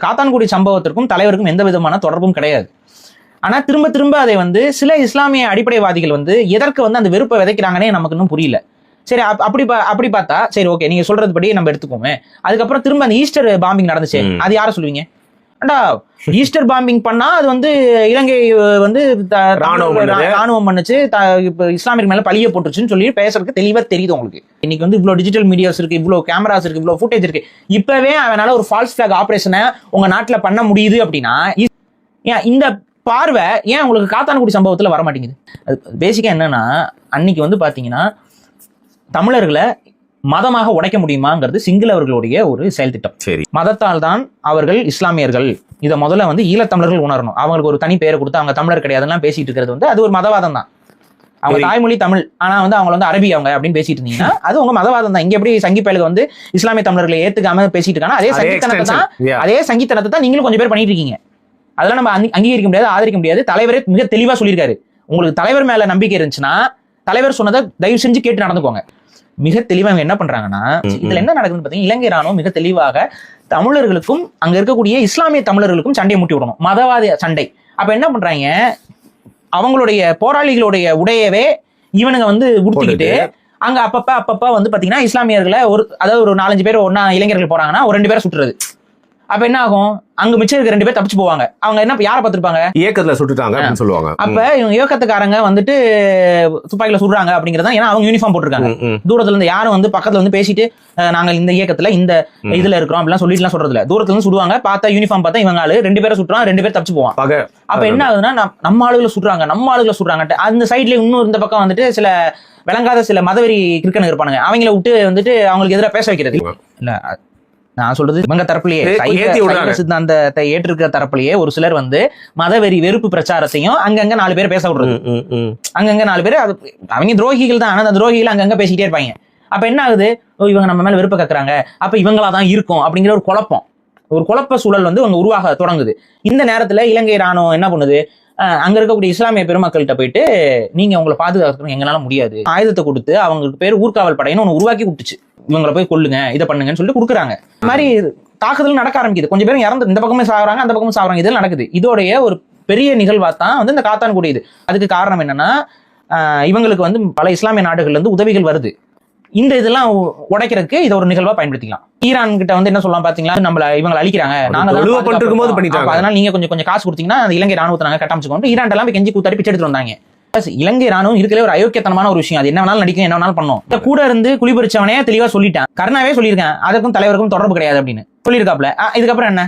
காத்தான்குடி சம்பவத்திற்கும் தலைவருக்கும் எந்த விதமான தொடர்பும் கிடையாது. ஆனா திரும்ப திரும்ப அதை சில இஸ்லாமிய அடிப்படைவாதிகள் எதற்கு அந்த வெறுப்பை விதைக்கிறாங்கன்னே நமக்கு இன்னும் புரியல. சரி, அப்படி பார்த்தா சரி, ஓகே, நீங்க சொல்றது படி நம்ம எடுத்துக்கோமே. அதுக்கப்புறம் திரும்ப அந்த ஈஸ்டர் பாம்பிங் நடந்துச்சு, அது யார சொல்லுவீங்க? ஈஸ்டர் பாம்பிங் பண்ணா அது இலங்கை ராணுவம் பண்ணுச்சு, இஸ்லாமியர் மேல பழிய போட்டுச்சுன்னு சொல்லி பேசுறதுக்கு தெளிவா தெரியுது உங்களுக்கு. இன்னைக்கு இவ்வளவு டிஜிட்டல் மீடியாஸ் இருக்கு, இவ்வளவு கேமராஸ் இருக்கு, இவ்வளவு ஃபுட்டேஜ் இருக்கு. இப்பவே அவனால ஒரு ஃபால்ஸ் பிளாக் ஆபரேஷனை உங்க நாட்டுல பண்ண முடியுது அப்படின்னா இந்த பார்வை ஏன் உங்களுக்கு காத்தான்குடி சம்பவத்துல வர மாட்டேங்குது? பேசிக்கா என்னன்னா, அன்னைக்கு பாத்தீங்கன்னா தமிழர்களை மதமாக உடைக்க முடியுமாங்கிறது சிங்களவர்களுடைய ஒரு செயல் திட்டம். சரி, மதத்தால் தான் அவர்கள் இஸ்லாமியர்கள், இதை முதல்ல ஈழத்தமிழர்கள் உணரணும். அவங்களுக்கு ஒரு தனி பேரை கொடுத்து அவங்க தமிழர் கிடையாதுலாம் பேசிட்டு இருக்கிறது அது ஒரு மதவாதம் தான். அவங்க தாய்மொழி தமிழ், ஆனா அவங்க அரபி அவங்க அப்படின்னு பேசிட்டு இருந்தீங்கன்னா அது உங்க மதவாதம் தான். இங்க எப்படி சங்கி பயலுக்கு இஸ்லாமிய தமிழர்களை ஏத்துக்காம பேசிட்டு இருக்காங்க, அதே சங்கித்தனத்தை தான் நீங்களும் கொஞ்சம் பேர் பண்ணிட்டு இருக்கீங்க. அதெல்லாம் நம்ம அங்கீகரிக்க முடியாது, ஆதரிக்க முடியாது. தலைவரே மிக தெளிவா சொல்லியிருக்காரு, உங்களுக்கு தலைவர் மேல நம்பிக்கை இருந்துச்சுன்னா தலைவர் சொன்னதை தயவு செஞ்சு கேட்டு நடந்துக்கோங்க. மிக தெளிவா என்ன பண்றாங்கன்னா, இதுல என்ன நடக்குதுன்னு பாத்தீங்கன்னா, இலங்கை ராணுவம் மிக தெளிவாக தமிழர்களுக்கும் அங்க இருக்கக்கூடிய இஸ்லாமிய தமிழர்களுக்கும் சண்டையை மூட்டி விடணும், மதவாத சண்டை. அப்ப என்ன பண்றாங்க, அவங்களுடைய போராளிகளுடைய உடையவே இவனுங்க உடுத்திக்கிட்டு அங்க அப்பப்ப பாத்தீங்கன்னா இஸ்லாமியர்களை அதாவது ஒரு 4-5 பேர் ஒன்னா இளைஞர்கள் போறாங்கன்னா ஒரு 2 பேரை சுட்டுறது. அப்ப என்ன ஆகும், அங்க மிச்சம் இருக்க 2 பேர் தப்பிச்சு போவாங்க. அவங்க என்ன யார பார்த்திருப்பாங்க, இயக்கத்துல சுட்டுட்டாங்க அப்படின்னு சொல்லுவாங்க. அப்ப இவங்க இயக்கத்துக்காரங்க துப்பாக்கில சுடுறாங்க அப்படிங்கறத, ஏன்னா அவங்க யூனிஃபார்ம் போட்டிருக்காங்க. தூரத்துல இருந்து யாரும் பக்கத்துல பேசிட்டு நாங்க இந்த இயக்கத்துல இந்த இதுல இருக்கிறோம் அப்படிலாம் சொல்லிட்டுலாம் சொல்றது இல்ல. தூரத்துல இருந்து சுடுவாங்க, பார்த்தா யூனிஃபார்ம் பார்த்தா இவங்க ஆளு 2 பேரை சுட்டுறான், 2 பேர் தப்பிச்சு போவான். அப்ப என்ன ஆகுதுன்னா, நம்ம ஆளுகளை சுடுறாங்க. அந்த சைட்ல இன்னும் இந்த பக்கம் சில விளங்காத சில மதவெறி கிறுக்கனுங்க இருப்பானுங்க, அவங்கள விட்டு அவங்களுக்கு எதிராக பேச வைக்கிறது இல்ல. நான் சொல்றது இவங்க தரப்புலயே சித்தாந்தத்தை ஏற்றிருக்கிற தரப்புலயே ஒரு சிலர் மதவெறி வெறுப்பு பிரச்சாரத்தையும் அங்கங்க 4 பேர் பேச விடுறது. அங்கங்க 4 பேர் அவங்க துரோகிகள் தான், ஆனா அந்த துரோகிகள் அங்கங்க பேசிட்டே இருப்பாங்க. அப்ப என்ன ஆகுது, இவங்க நம்ம மேல வெறுப்பு கக்குறாங்க, அப்ப இவங்களாதான் இருக்கும் அப்படிங்கிற ஒரு குழப்ப சூழல் அவங்க உருவாக தொடங்குது. இந்த நேரத்துல இலங்கை ராணுவம் என்ன பண்ணுது, அங்க இருக்கக்கூடிய இஸ்லாமிய பெருமக்கள்கிட்ட போயிட்டு நீங்க உங்களை பாதுகாக்கணும், எங்களால முடியாது, ஆயுதத்தை கொடுத்து அவங்களுக்கு பேர் ஊர்காவல் படையின்னு ஒண்ணு உருவாக்கி விட்டுச்சு, இவங்களை போய் கொல்லுங்க, இதை பண்ணுங்கன்னு சொல்லிட்டு கொடுக்குறாங்க. இந்த மாதிரி தாக்குதல் நடக்க ஆரம்பிக்குது. கொஞ்சம் பேரும் இறந்து இந்த பக்கமே சாகுறாங்க, அந்த பக்கமும் சாகுறாங்க. இதெல்லாம் நடக்குது. இதோடைய ஒரு பெரிய நிகழ்வா தான் இந்த காத்தான்குடி. அதுக்கு காரணம் என்னன்னா, இவங்களுக்கு பல இஸ்லாமிய நாடுகள்ல இருந்து உதவிகள் வருது. இந்த இதெல்லாம் உடைக்கிறதுக்கு இதை ஒரு நிகழ்வா பயன்படுத்திக்கலாம். ஈரான் கிட்ட என்ன சொல்லலாம் பாத்தீங்களா, நம்மள இவங்க அழிக்கிறாங்க, அதனால நீங்க கொஞ்சம் காசு கொடுத்தீங்கன்னா அந்த இலங்கை ராணுவத்தை நாங்க கட்டமைச்சுக்கொண்டு ஈரான் எல்லாம் கெஞ்சி கூத்தாடி பிச்சை எடுத்து வந்தாங்க. இலங்கை ராணுவம் இருக்கிற ஒரு அயோக்கியத்தனமான ஒரு விஷயம். அது என்ன வேணாலும் நடிக்கும், என்ன வேணாலும் பண்ணும். இந்த கூட இருந்து குளிபறிச்சவனே தெளிவா சொல்லிட்டான், கருணாவே சொல்லியிருக்கேன், அதற்கும் தலைவருக்கும் தொடர்பு கிடையாது அப்படின்னு சொல்லியிருக்காப்ல. இதுக்கப்புறம் என்ன?